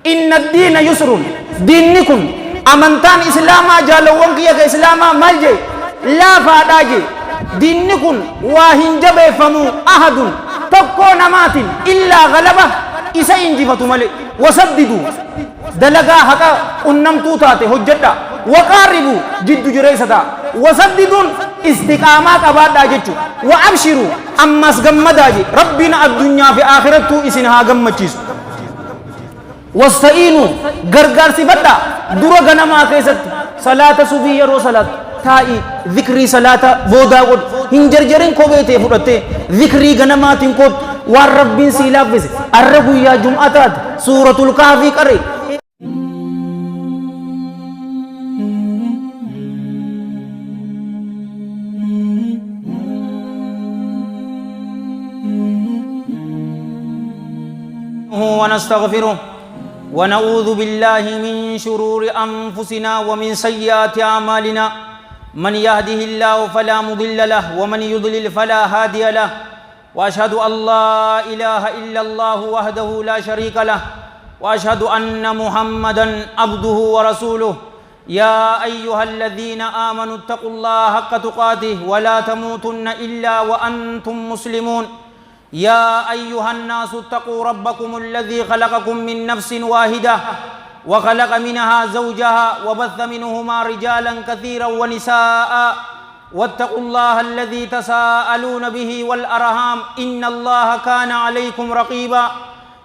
inna ad-diina yusrun, diinni kun amantaan islaamaa jaalawwan kiyya ka islaamaa maal jee laafaadhaa jee diinni kun waa hin jabeeffamu ahadun tokkoo namaatin illaa galaba isa injifatu malee wasaddidu dalagaa haqa qunnamtuu taate hojjedha waqaaribu jiddu jireessa ta'a wasaddidun istiqaamaa qabaadhaa jechuudha wa abshiru ammas gammadaa je rabbiin addunyaa fi aakirattuu isin haa gammachiisu wasta'inu gargaarsi badha dura ganamaa keessatti salaata subii yeroo salaatu taa'i dhikrii salaata boodaa godhu hin jarjarin kobeetee fudhattee dhikrii ganamaatiin koottu waan rabbiin sii laaffise arra guyyaa jum'ataati suuratul kahfii qaree ونستغفره ونعوذ بالله من شرور أنفسنا ومن سيئات أعمالنا من يهده الله فلا مضل له ومن يضلل فلا هادي له وأشهد أن لا إله إلا الله وحده لا شريك له وأشهد أن محمدا عبده ورسوله يا أيها الذين آمنوا اتقوا الله حق تقاته ولا تموتن إلا وأنتم مسلمون يا أيها الناس اتقوا ربكم الذي خلقكم من نفس واحدة وخلق منها زوجها وبث منهما رجالا كثيرا ونساء واتقوا الله الذي تساءلون به والأرحام إن الله كان عليكم رقيبا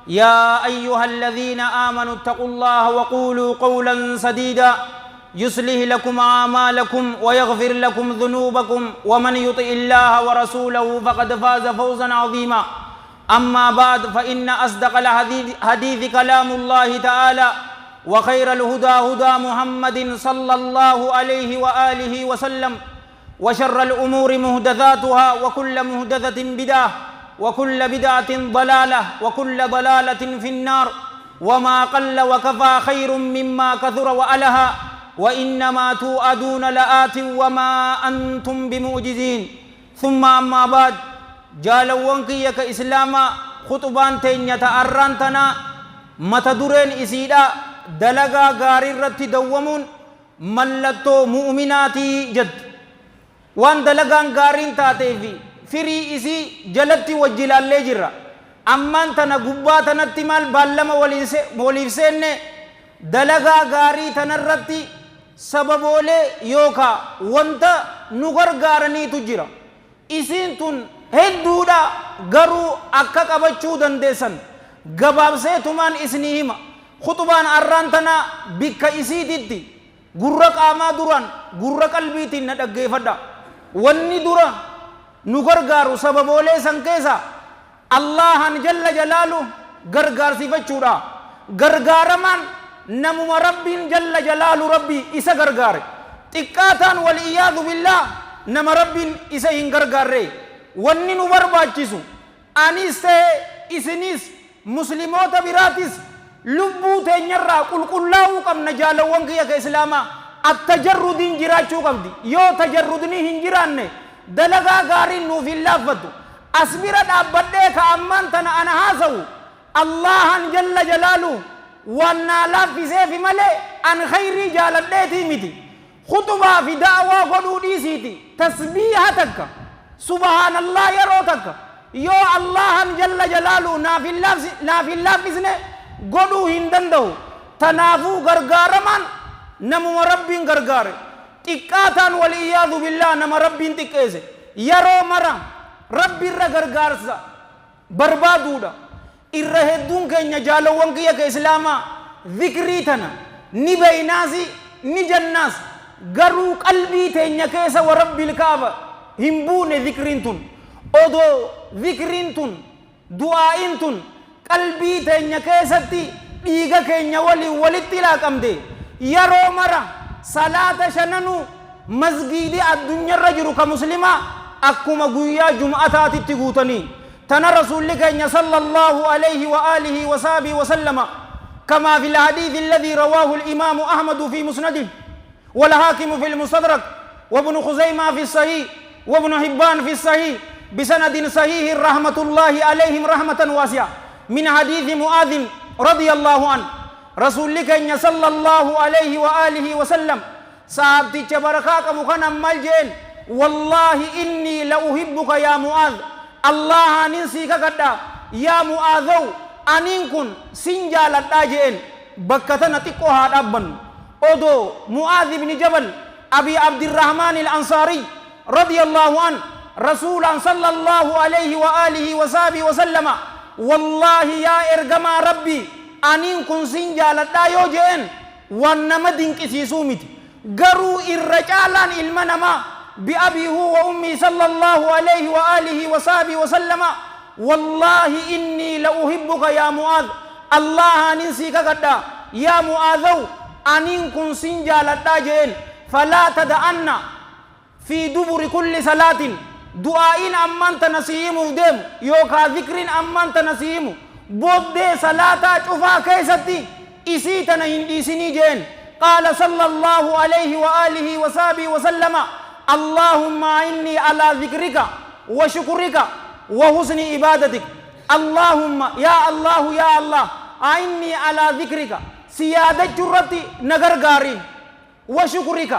يا أيها الذين آمنوا اتقوا الله وقولوا قولا سديدا يصلح لكم أعمالكم ويغفر لكم ذنوبكم ومن يطع الله ورسوله فقد فاز فوزا عظيما أما بعد فإن أصدق الحديث كلام الله تعالى وخير الهدى هدى محمد صلى الله عليه وآله وسلم وشر الأمور محدثاتها وكل محدثة بدعة وكل بدعة ضلالة وكل ضلالة في النار وما قل وكفى خير مما كثر وألها وإنما توعدون لآت وما أنتم بمعجزين ثم أما بعد جالوان كيك إسلاما خطبان تينية أرانتنا متدورين إسيدا دلغا غاري رتي دومون ملتو مؤمناتي جد وان دلغان غارين تاتي فري إسي جلتي وجلال لجرة أمان تنا قباتنا تمال بالما وليفسين دلغا غاري تنرتي sababolee yookaa wanta nu gargaaraniitu jira isiin tun hedduudha garuu akka qabachuu dandeessan gabaabseetumaan isinii hima khutubaan arraan tana bikka isiititti gurra qaamaa duraan gurra qalbiitiin na dhaggeeffadha wanni dura nu gargaaru sababolee san keessa Allahan jalla jalaalu gargaarsifachuudha gargaaramaan namuma rabbiin jalla jalaalu rabbi isa gargaare xiqqaataan waliyaadu billah nama rabbiin isa hin gargaarre wanni nu barbaachisu anis ta'e isinis muslimoota biraatis lubbuu teenyarraa qulqullaa'uu qabna jaalawwan kiyya ka islaamaa attajarrudiin jiraachuu qabdi yoo tajarrudni hin jiraanne dalagaa gaariin nuuf hin laaffatu as bira dhaabbadhee ka ammaan tana ana haasawu Allahan jalla jalaalu وانا لافزي في ملئ عن خير جالدتي متي خطبة في دعوة قدودي سيتي تسبيحتك سبحان الله يروتك يو الله جل جلاله نافي اللافزن قدو هندندو تنافو غرغارمان نمو ربين غرغار تكاتان والإياذ بالله نم ربين تكيزي يرو مرا ربي رغرغارسا بربادودا irra hedduun keenya jaalawwan kiyya ka islaamaa dhikrii tana ni beeynaasi ni jannaas garuu qalbii teenya keessa wa rabbil kaaba hin buune dhikriin tun odoo dhikriin tun du'aa'iin tun qalbii teenya keessatti dhiiga keenya waliin walitti laaqamte yeroo mara salaata shananuu masgiidii addunyaarra jiru ka muslimaa akkuma guyyaa jum'ataatitti guutanii تنا رسولك إن صلى الله عليه وآله وصحبه وسلم كما في الحديث الذي رواه الإمام أحمد في مسنده والحاكم في المستدرك وابن خزيمة في الصحيح وابن حبان في الصحيح بسند صحيح رحمة الله عليهم رحمة واسعة من حديث معاذ رضي الله عنه رسول كين صلى الله عليه وآله وسلم صحابتي بركاك مكان ملجين والله إني لأحبك يا معاذ الله ننسيك قد يا معاذ أنين كن سنجال الداجين بكتنا تقوها أبن أدو معاذ بن جبل أبي عبد الرحمن الأنصاري رضي الله عنه رسولا صلى الله عليه وآله وصحبه وسلم والله يا إرجما ربي أنين كن سنجال الدايوجين ونمدين كسيسومت قروا الرجالان المنما بأبي هو وأمي صلى الله عليه وآله وصحبه وسلم والله إني لأحبك يا معاذ الله ننسيك قد يا معاذ أنين كن سنجال الداجين فلا تدعنا في دبر كل صلاة دعائين أمان تنسيم ودم يوكا ذكرين أمان تنسيم بود صلاة شفا كيستي إسيتنا هندي سنيجين قال صلى الله عليه وآله وصحبه وسلم اللهم إني على ذكرك وشكرك وحسن عبادتك اللهم يا الله يا الله إني على ذكرك سيادة جرتي نغرغاري وشكرك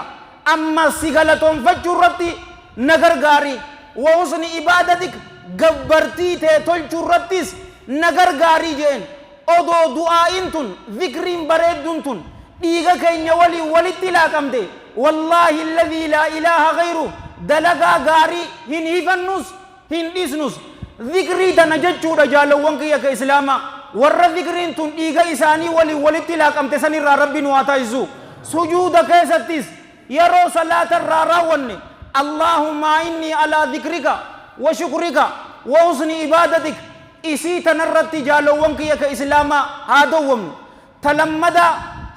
أما سيغلتون فجرتي نغرغاري وحسن عبادتك غبرتي تول جرتيس نغرغاري جين أدو دعائن تن ذكرين بردن تن ديغا كينيا ولي تلاكم دي والله الذي لا إله غيره دلغا غاري هن هفنوس هن ديسنوس ذكري تنججو رجالو وانكي يكا إسلاما ور ذكرين تن ديغا إساني ولي تلاكم تساني ربي نواتايزو سجود كيستيس يرو صلاة الراراوني اللهم إني على ذكرك وشكرك وحسن عبادتك إسي تنرت جالو وانكي يكا إسلاما هادوهم تلمدا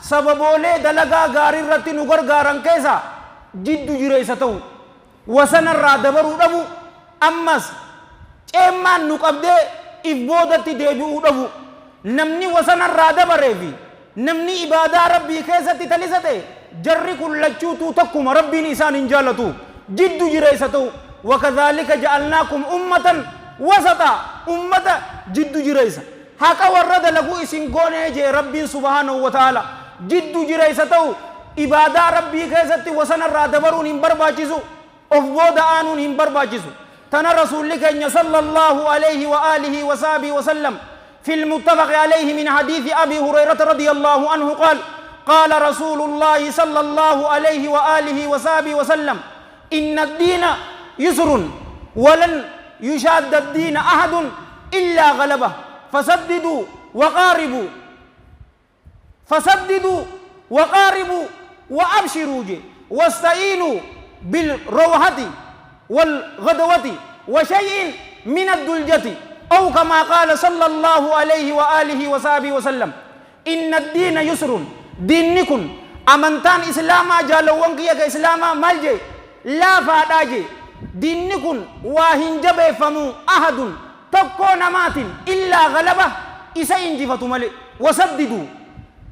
سببولي دلغا غاري رتي نغر غارن كيسا جد جريستو وسن الرادبرو دبو أمس إمان نقبدي إفبودتي ديبو دبو نمني وسن الرادبري نمني إبادة ربي كيستي تلستي جري كل چوتو تكم ربي نسان انجالتو جد جريستو وكذلك جعلناكم أمة وسطا أمة جد جريس هكا ورد لغو اسم قونه جي ربي سبحانه وتعالى جد جريستو إبادة ربي كيستي وسن الرادبرون هم برباجزو أفبود آنون هم برباجزو تنا رسول لك صلى الله عليه وآله وصحبه وسلم في المتفق عليه من حديث أبي هريرة رضي الله عنه قال قال رسول الله صلى الله عليه وآله وصحبه وسلم إن الدين يسر ولن يشاد الدين أحد إلا غلبه فسددوا وقاربوا وأبشروا واستعينوا بالروحة والغدوة وشيء من الدلجة أو كما قال صلى الله عليه وآله وصحبه وسلم إن الدين يسر دينكم أمنتان إسلاما جالوانك يك إسلاما مالجي لا فاداجي دينكم واهنجب فمو أحد تكون مات إلا غلبه إسا إنجفة ملي وسددوا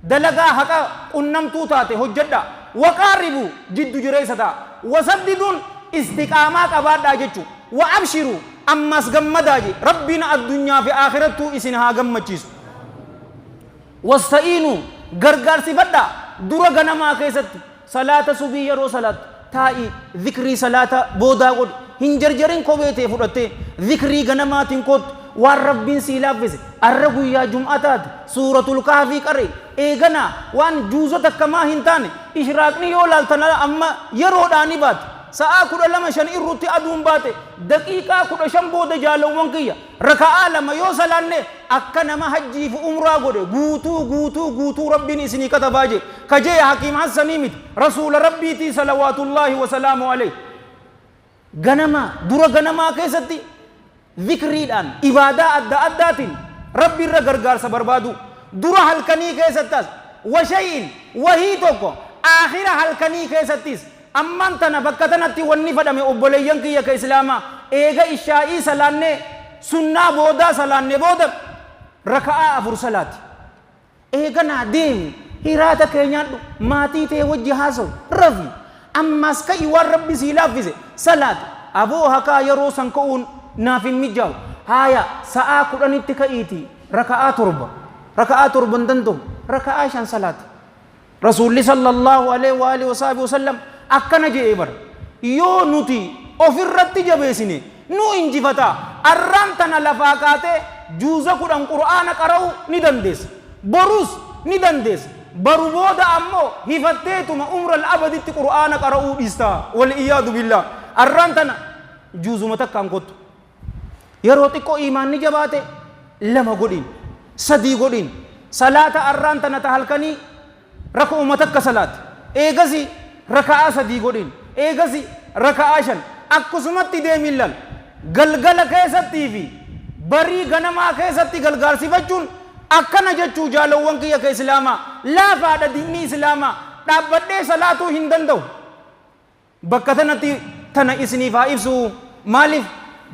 دلقا حقا قنمتو تاتي هجدا وقاربوا جد جريستا وسددون استقامات أبادا جتشو وأبشروا أمس غمداجي ربنا الدنيا في آخرته إسنها غمتشيس واستعينوا غرغار سفدا درا غنما كيست صلاة صبي يرو صلاة تائي ذكري صلاة بودا قد هنجرجرين كوبيتي فرطي ذكري غنماتين قد والربين سيلافز الرقو يا جمعتات سورة الكهف قري ايغنا وان جوزو تكما هنتاني إشراقني يولال تنا أما يرو داني بات sa'a kudha lama shan irrutti aduun baate daqiiqaa 15 booda jaalawwan kiyya raka'aa lama yoo salaanne akka nama hajjiif umraa godhe guutuu rabbiin isinii katabaa je kajee hakiim hassanii miti rasuula rabbiitii salawaatullaahi wasalaamu alayhi ganama dura ganamaa keessatti dhikriidhaan ibaadaa adda addaatiin rabbi irra gargaarsa barbaadu dura halkanii keessattas washayin wahii tokko aakhira halkanii keessattis amman tana bakka tanatti wanni fadhame obboleeyyan kiyya ka islaama eega ishaa'ii salaanne sunnaa boodaa salaanne booda raka'aa 4 salaati eega naa deemi hiraata keenyaadhu maatii ta'e wajji haasawu rafi ammas ka'i waan rabbi sii laaffise salaati aboo hakaa yeroo san ka'uun naaf hin mijaawu haaya sa'aa 10tti ka'iiti raka'aa 7 raka'aa 7 danda'u raka'aa shan salaati. Rasuulli sallallahu alaihi wa alihi wasallam akkana jedhee bara yoo nuti ofirratti jabeessine nu injifata. Arraan tana lafaa kaatee juuza kudhan qur'aana qara'uu ni dandeessa, borus ni dandeessa. Baru booda ammoo hifatteetuma umral abaditti qur'aana qara'uu dhiista. Wal iyaadu billah. Arraan tana juuzuma takkaan kottu. Yeroo xiqqoo imaanni jabaate 2 godhin 3 godhin salaata arraan tana ta halkanii raka'uma takka salaati. Eegasi raka'aa 3 godhin, eegasi raka'aa 5 akkasumatti deemin lal. Galgala keessattii fi barii ganamaa keessatti galgaalsifachuun akkana jechuu jaalawwan kiyya ka islaamaa laafaadha. Diinni islaamaa dhaabbadhee salaatuu hin danda'u. Bakka tanatti tana isiniif haa ibsu. Maaliif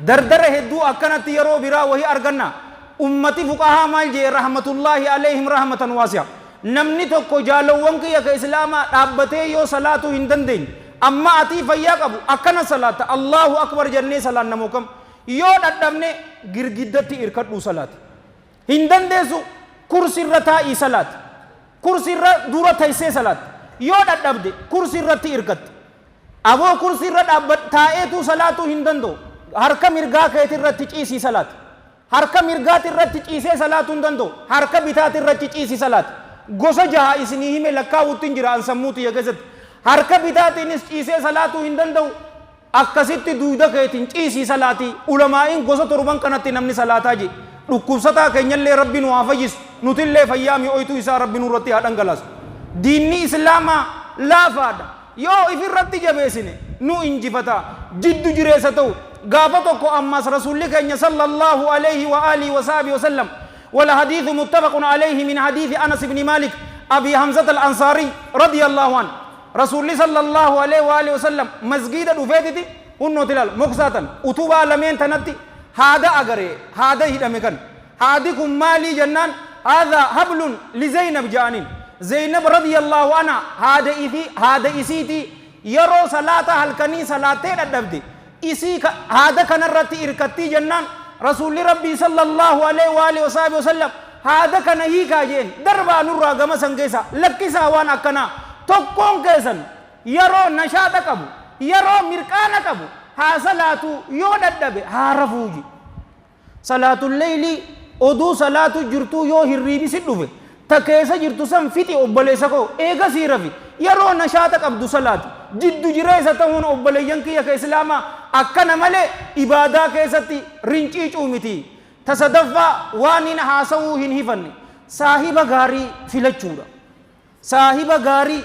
dardara hedduu akkanatti yeroo biraa wahii arganna. Ummati fuqahaa maal jee rahmatullaahi alayhim rahmatan waasi'a. Namni tokko jaalawwan kiyya ka islaamaa dhaabbatee yoo salaatuu hin dandeenye amma atii fayyaa qabu akkana salaata Allahu akbar jennee salaannamoo kam yoo dadhabne girgiddatti irkadhuu salaati. Hin dandeessu kursirra taa'ii salaati, kursirra dura taysee salaati. Yoo dadhabde kursirratti irkatte. Aboo kursirra taa'eetu salaatuu hin danda'u. Harka mirgaa keetirratti ciisii salaati. Harka mirgaatirratti ciisee salaatuu hin danda'u. Harka bitaatirratti ciisii salaati. Gosa 6 isinii hime lakkaa'uutti hin jira ansammuuti ya keessatti. Harka bitaatiinis ciisee salaatuu hin danda'u. Akkasitti duuda keetiin ciisii salaatii. Ulamaa'iin gosa 7 kanatti namni salaataa je. Dhukkubsataa keenyallee rabbi nu haa fayyisu. Nutillee fayyaa mi'ooytuu isaa rabbi nurratti haa dhangalaasu. Diinni islaamaa laafaadha. Yoo ifirratti jabeessine nu injifata. Jiddu jireessa ta'u gaafa tokko ammas rasuulli keenya sallallahu alayhi wa alihi wa sahbihi wa sallam wala hadithu muttafaqun alayhi min hadithi Anas ibn Malik Abi Hamzat al-Ansari radiyallahu anhu. Rasuulli sallallahu alayhi wa alihi wa sallam masgida dhufeetiti hunnoo tilal muksaatan utubaa lameen tanatti haada agaree haada hidhame kan haadi kun maalii jennaan haadha hablun li Zaynab ja'aniin. Zaynab radiyallahu anha haada isiiti yeroo salaata halkanii salaattee dadhabde isii haada kanarratti irkattii jennaan rasuulli rabbii sallallahu alaihi wa alihi wa sallam haada kana hiikaa jeen darbaa nurraa gama san keessa lakkisaa waan akkanaa tokkoon keessan yeroo nashaata qabu yeroo mirqaana qabu haa salaatu yoo dadhabe haa rafuuji. Salaatul leeyli oduu salaatu jirtuu yoo hirriibisi dhufe ta keessa jirtu san fixi obboleessa koo eega sii rafi yeroo nashaata qabdu salaatu jiddu jireessa ta'uun obboleeyyan kiyya ka islaamaa akkana malee ibaadaa keessatti rinciicuu miti. Ta sadaffaa waan hin haasawuu hin hifanne saahiba gaarii filachuudha. Saahiba gaarii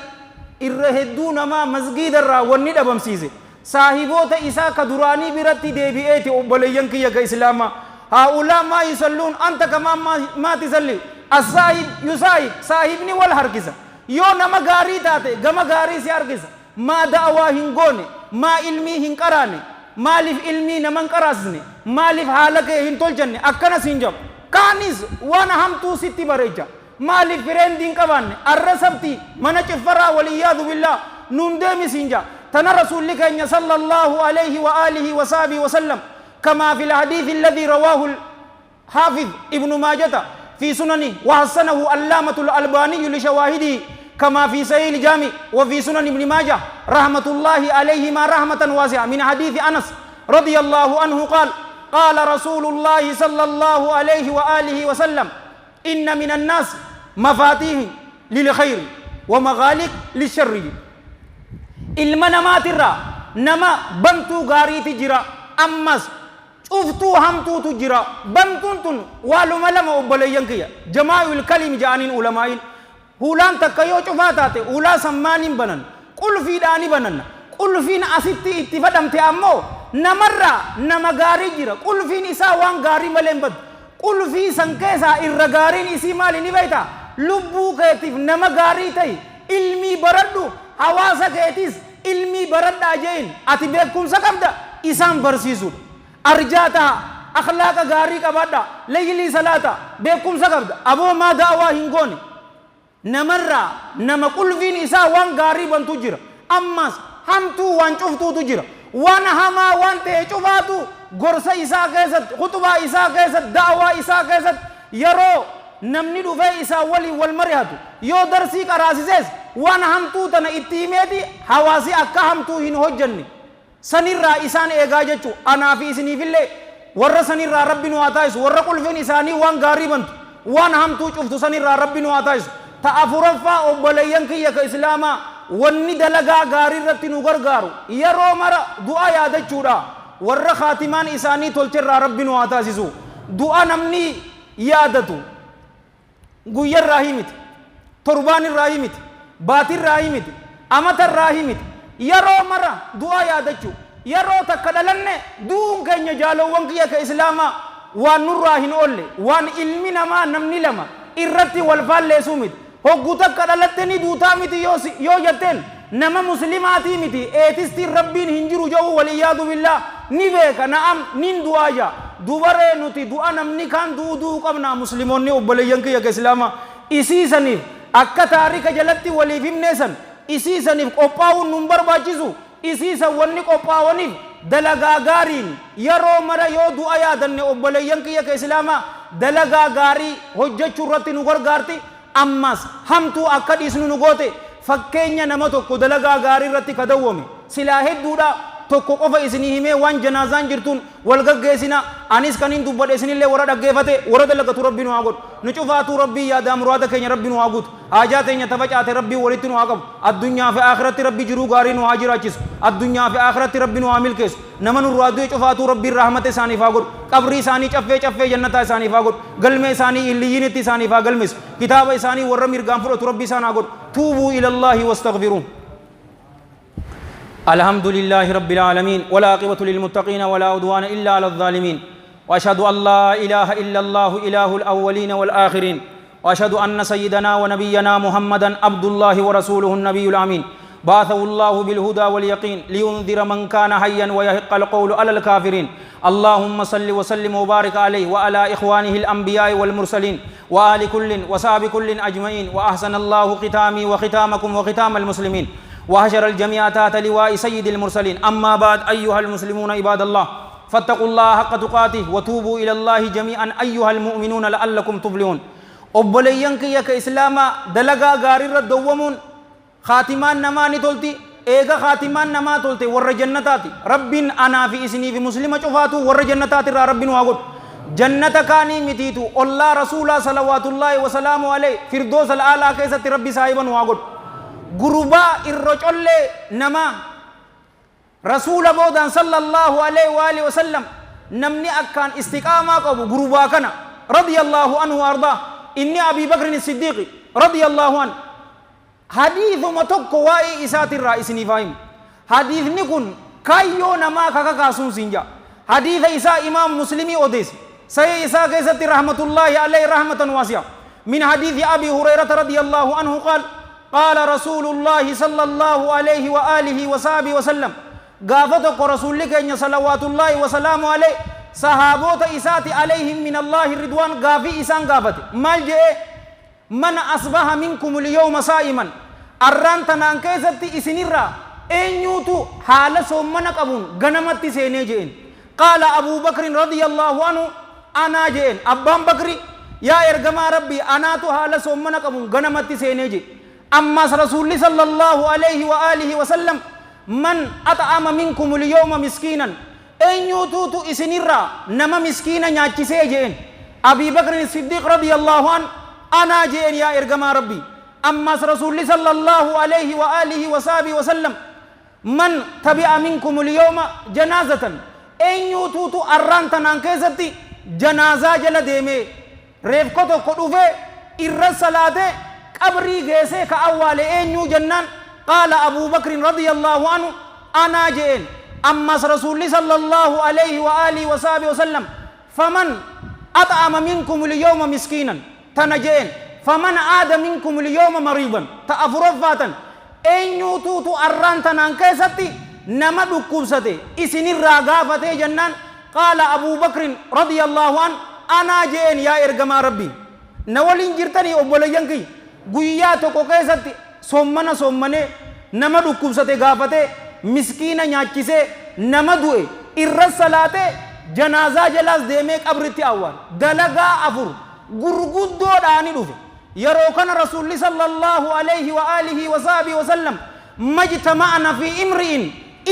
irra hedduu namaa masgiidarraa wanni dhabamsiise saahiboota isaa ka duraanii biratti deebi'eeti obboleeyyan kiyya ka islaamaa. Haa'ulaa maa yusalluun anta kamaa maa tisalli as-saahib yusaahib saahibni wal harkisa. Yoo nama gaarii taate gama gaarii si harkisa. Maa da'awaa hin goone maa ilmii hin qaraane maaliif ilmii naman qaraasne maaliif haala kee hin tolchanne akkanas hin jabu. Kaanis waan hamtuu sitti bareecha maaliif fireendi hin qabaanne arra sabtii mana ciffaraa waliyyaadu billaa nuun deemis hin jaa. Tana rasuulli keenya sallallahu alayhi wa alihi wa sahbihi wa sallam كما في الحديث الذي رواه الحافظ ابن ماجة في سننه وحسنه علامة الألباني لشواهده كما في صحيح الجامع وفي سنن ابن ماجة رحمة الله عليهما رحمة واسعة من حديث أنس رضي الله عنه قال قال رسول الله صلى الله عليه وآله وسلم إن من الناس مفاتيح للخير ومغالق للشر. المنامات الرا نما بنتو غاري تجرا أمس uftuu hamtuutu jira. Bantuun tun waaluma lama obboleeyyan kiyya jamaa'ul kalim ja'aniin ulamaa'iin hulaan takka yoo cufaa taate ulaa sammaaniin banan qulfiidhaani bananna. Qulfiin asitti itti fadhamte ammoo namarraa nama gaarii jira. Qulfiin isaa waan gaarii malee hin badu. Qulfii san keessaa irra gaariin isii maali ni beektaa? Lubbuu keetiif nama gaarii ta'i ilmii baradhu hawaasa keetis ilmii baradhaa jeen ati beekumsa qabda isaan barsiisuudha. Arjata akhlaqa gaarii qabadha leeyli salata beekumsa qabda aboo maa daawaa hin goone namarraa nama qulfiin isaa waan gaarii bantu jira ammas hamtuu waan cuftuutu jira waan hamaa waan ta'e cufaatu gorsa isaa keessatti khutbaa isaa keessatti daawaa isaa keessatti yeroo namni dhufee isaa waliin wal mari'atu yoo darsii qaraasises waan hamtuu tana itti himeeti hawaasi akka hamtuu hin hojjanne sanirraa isaan eegaa jechuu anaa fi isiniifillee warra sanirraa rabbi nu haa taasisu warra qulfiin isaanii waan gaarii bantu waan hamtuu cuftu sanirraa rabbi nu haa taasisu ta afuraffaa obboleeyyan kiyya ka islaamaa wanni dalagaa gaarii irratti nu gargaaru yeroo mara du'a yaadachuudha warra khaatimaan isaanii tolcherraa rabbi nu haa taasisu du'a namni yaadatu guyyarraa himiti torbaanirraa himiti baatirraa himiti amatarraa himiti yeroo mara du'a yaadachuu yeroo takka dhalanne du'uun keenya jaalowwan kiyya ka islaamaa waan nurraa hin oolle waan ilmi namaa namni lama irratti wal faalleessuu miti hoggu takka dhalatte ni duutaa miti yoo jetteen nama muslimaatii miti eetistiin rabbiin hin jiru jedhu waliyyaadu billaa ni beeka na'am nin du'aa jaa dubaree nuti du'a namni kaan du'uu qabna muslimoonni obboleeyyan kiyya ka islaamaa isiisaniif akka taarika jalatti waliif himneesan isiisaniif qophaa'uun nun barbaachisu isiisan wanni qophaa'aniif dalagaa gaariin yeroo mara yoo du'a yaadanne obboleeyyan kiyya ka islaamaa dalagaa gaarii hojjechuu irratti nu gargaarti ammas hamtuu akka dhiisnu nu goote fakkeenya nama tokko dalagaa gaarii irratti ka dawwame silaa hedduudha tokko qofa isinii himee waan janaazaan jirtuun wal gaggeessina anis kaniin dubbadhe isinillee warra dhaggeeffate warra dalagatu rabbi nu haa godhu nu cufaatu rabbii yaadaa muraada keenya rabbi nu haa guutu haajaa teenya tafacaate rabbii walitti nu haa qabu addunyaa fi akhiratti rabbi jiruu gaarii nu haa jiraachisu addunyaa fi akhiratti rabbi nu haa milkeessu nama nurraa du'e cufaatu rabbiin rahmata isaaniif haa godhu qabrii isaanii caffee jannataa isaaniif haa godhu galmee isaanii illiyyiinitti isaaniif haa galmeessu kitaaba isaanii warra mirgaan fudhatu rabbi isaan haa godhu tuubuu ilallaahi wastaghfiruun الحمد لله رب العالمين والعاقبة للمتقين ولا عدوان إلا على الظالمين وأشهد أن لا إله إلا الله إله الأولين والآخرين وأشهد أن سيدنا ونبينا محمدا عبد الله ورسوله النبي الأمين بعثه الله بالهدى واليقين لينذر من كان حيا ويحق القول على الكافرين اللهم صل وسلم وبارك عليه وعلى إخوانه الأنبياء والمرسلين وآل كل وصحب كل أجمعين وأحسن الله ختامي وختامكم وختام المسلمين وحشر الجميع تحت لواء سيد المرسلين أما بعد أيها المسلمون عباد الله فاتقوا الله حق تقاته وتوبوا إلى الله جميعا أيها المؤمنون لعلكم تفلحون obboleeyyan kiyya ka islaamaa dalagaa gaariirra dawwamuun khaatimaan namaa ni tolti eega khaatimaan namaa tolte warra jannataati rabbiin anaa fi isinii fi muslima cufaatu warra jannataati irraa rabbiin waa godhu jannata kaanii mitiitu ollaa rasuulaa salawaatullaahi wasalaamu alayhi firdoosa al'aalaa keessatti rabbi saahiban waa godhu gurbaa irra colle nama rasuula boodaan sallallahu alaihi wa alihi wasallam namni akkaan istiqaamaa qabu gurbaa kana radiyallahu anhu ardaa inni abi bakrin siddiqi radiyallahu anhu hadiithuma tokko waa'ee isaatirraa isinii faahimu hadiithni kun kayyoo namaa kakakaasuun sinja hadiitha isaa imaam muslimii odeesse sahih isaa keessatti rahmatullahi alayhi rahmatan waasi'a min hadiithi abi hurayrata radiyallahu anhu qaal قال رسول الله صلى الله عليه وآله وصحبه وسلم قافتك رسول لك إن صلوات الله وسلامه عليه صحابوت إسات عليهم من الله الرضوان قافي إسان قافت مالجئ من أصبح منكم اليوم صائما أران تنانكيزت إسنرا إن يوتو حال سومنك أبون غنمت سينيجئين قال أبو بكر رضي الله عنه أنا جئين أبان بكري يا إرغما ربي أنا تو حال سومنك أبون غنمت سينيجئين أما رسول صلى الله عليه وآله وسلم من أطعم منكم اليوم مسكينا أن يوتوتو إسنرا نما مسكينا نياتي سيجين أبي بكر الصديق رضي الله عنه أنا جين يا إرغما ربي أما رسول صلى الله عليه وآله وصحبه وسلم من تبع منكم اليوم جنازة أن يوتوتو أرانتنا كيستي جنازة جل ديمي ريفكتو قدوفي إرسلاته قبري جيسي كأول أينيو جنان قال أبو بكر رضي الله عنه أنا جئن أما رسول صلى الله عليه وآله وصحبه وسلم فمن أطعم منكم اليوم مسكينا تنجئن فمن عاد منكم اليوم مريضا تأفرفاتا أينيو توتو أران تنانكيستي نما دكوبستي إسن الرقافة جنان قال أبو بكر رضي الله عنه أنا جئن يا إرقما ربي نولين جرتني أبوليان كي guyyaa tokko keessatti sommane nama dhukkubsate gaafate miskiina nyaachise nama du'e irra salaate janaazaa jalaas deemee qabritti awwaal dalagaa afur gurguddoo dhaani dhufe yeroo kana rasuulli sallallahu alayhi wa alihi wa sahbihi wa sallam majtama'na fi imri'in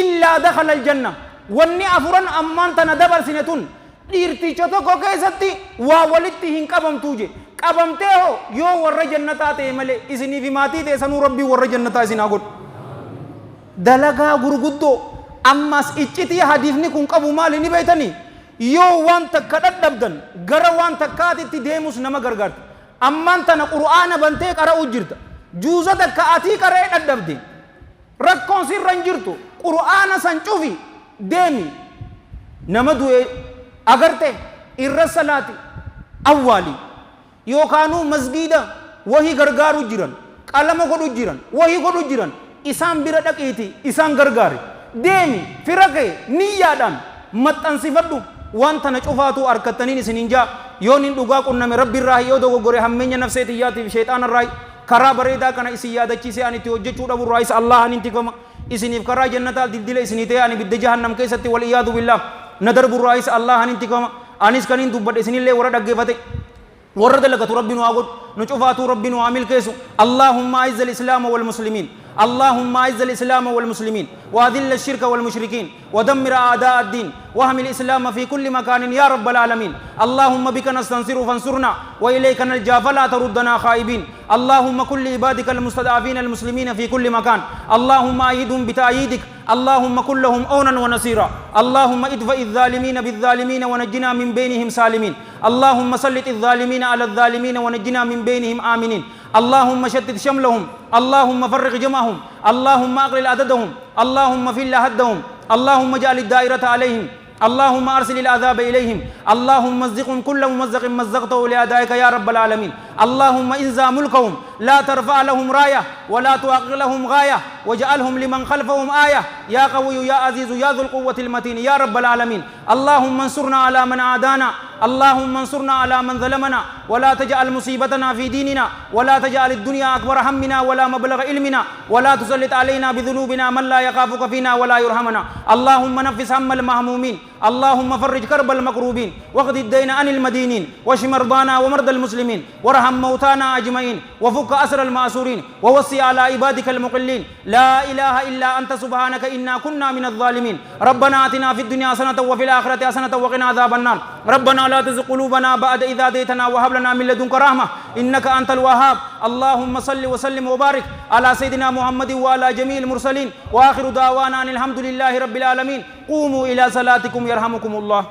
illaa dakhala aljanna wanni afuran ammaan tana dabarsine tun dhiirticha tokko keessatti waa walitti hin qabamtuu je qabamtee hoo yoo warra jannataa ta'e malee isinii fi maatii ta'e sanuu rabbii warra jannataa isin haa godhu dalagaa gurguddoo ammas iccitii hadiisni kun qabu maali ni beeytanii yoo waan takka dadhabdan gara waan takkaatitti deemus nama gargaarti ammaan tana qur'aana bantee qara'uu jirta juuza takka atii qara'ee dadhabde rakkoon sirra hin jirtu qur'aana san cufi deemi nama du'e agarte irra salaati awwaali yookaanuu masgiida wahii gargaaru jiran qalama godhu jiran wahii godhu jiran isaan bira dhaqiiti isaan gargaari deemi firaqee niyyaadhaan maxxansifadhu waan tana cufaatu harkattaniin isiniin jaa yoon hin dhugaa qunname rabbi irraa yoo dogoggore hammeenya nafseetiyyaatiif sheexaana irraa karaa bareedaa kana isin yaadachiisee ani itti hojjechuu dhabu irraa isa Allah hin tikama isiniif karaa jannataa dildila isinii ta'e ani bidda jahannam keessatti wal iyaadu billah na darbu irraa isa Allah hin tikama anis kaniin dubbadhe isinillee warra dhaggeeffate warra dalagatu rabbi nu haa godhu nu cufaatu rabbi nu haa milkeessu Allahumma aizza al-islaama wal muslimiin اللهم اعز الاسلام والمسلمين واذل الشرك والمشركين ودمر اعداء الدين واحمل الاسلام في كل مكان يا رب العالمين اللهم بك نستنصر فانصرنا واليك نلجا فلا تردنا خائبين اللهم كل عبادك المستضعفين المسلمين في كل مكان اللهم ايدهم بتأييدك اللهم كن لهم عونا ونصيرا اللهم ادفع الظالمين بالظالمين ونجنا من بينهم سالمين اللهم سلط الظالمين على الظالمين ونجنا من بينهم آمنين اللهم شتت شملهم اللهم فرق جمعهم اللهم اقلل عددهم اللهم فل هدهم اللهم اجعل الدائرة عليهم اللهم ارسل العذاب اليهم اللهم مزقهم كل ممزق مزقته لاعدائك يا رب العالمين اللهم انزع ملكهم لا ترفع لهم رايه ولا توقر لهم غايه واجعلهم لمن خلفهم ايه يا قوي يا عزيز يا ذو القوه المتين يا رب العالمين اللهم انصرنا على من عادانا اللهم انصرنا على من ظلمنا ولا تجعل مصيبتنا في ديننا ولا تجعل الدنيا اكبر همنا ولا مبلغ علمنا ولا تسلط علينا بذنوبنا من لا يخافك فينا ولا يرحمنا اللهم نفس هم المهمومين اللهم فرج كرب المكروبين واقض الدين عن المدينين واشف مرضانا ومرضى المسلمين وارحم موتانا اجمعين وفك اسر الماسورين ووصي على عبادك المقلين لا اله الا انت سبحانك انا كنا من الظالمين ربنا اتنا في الدنيا حسنه وفي الاخره حسنه وقنا عذاب النار ربنا لا تزغ قلوبنا بعد إذ هديتنا وهب لنا من لدنك رحمة إنك أنت الوهاب اللهم صل وسلم وبارك على سيدنا محمد وعلى جميع المرسلين وآخر دعوانا أن الحمد لله رب العالمين قوموا إلى صلاتكم يرحمكم الله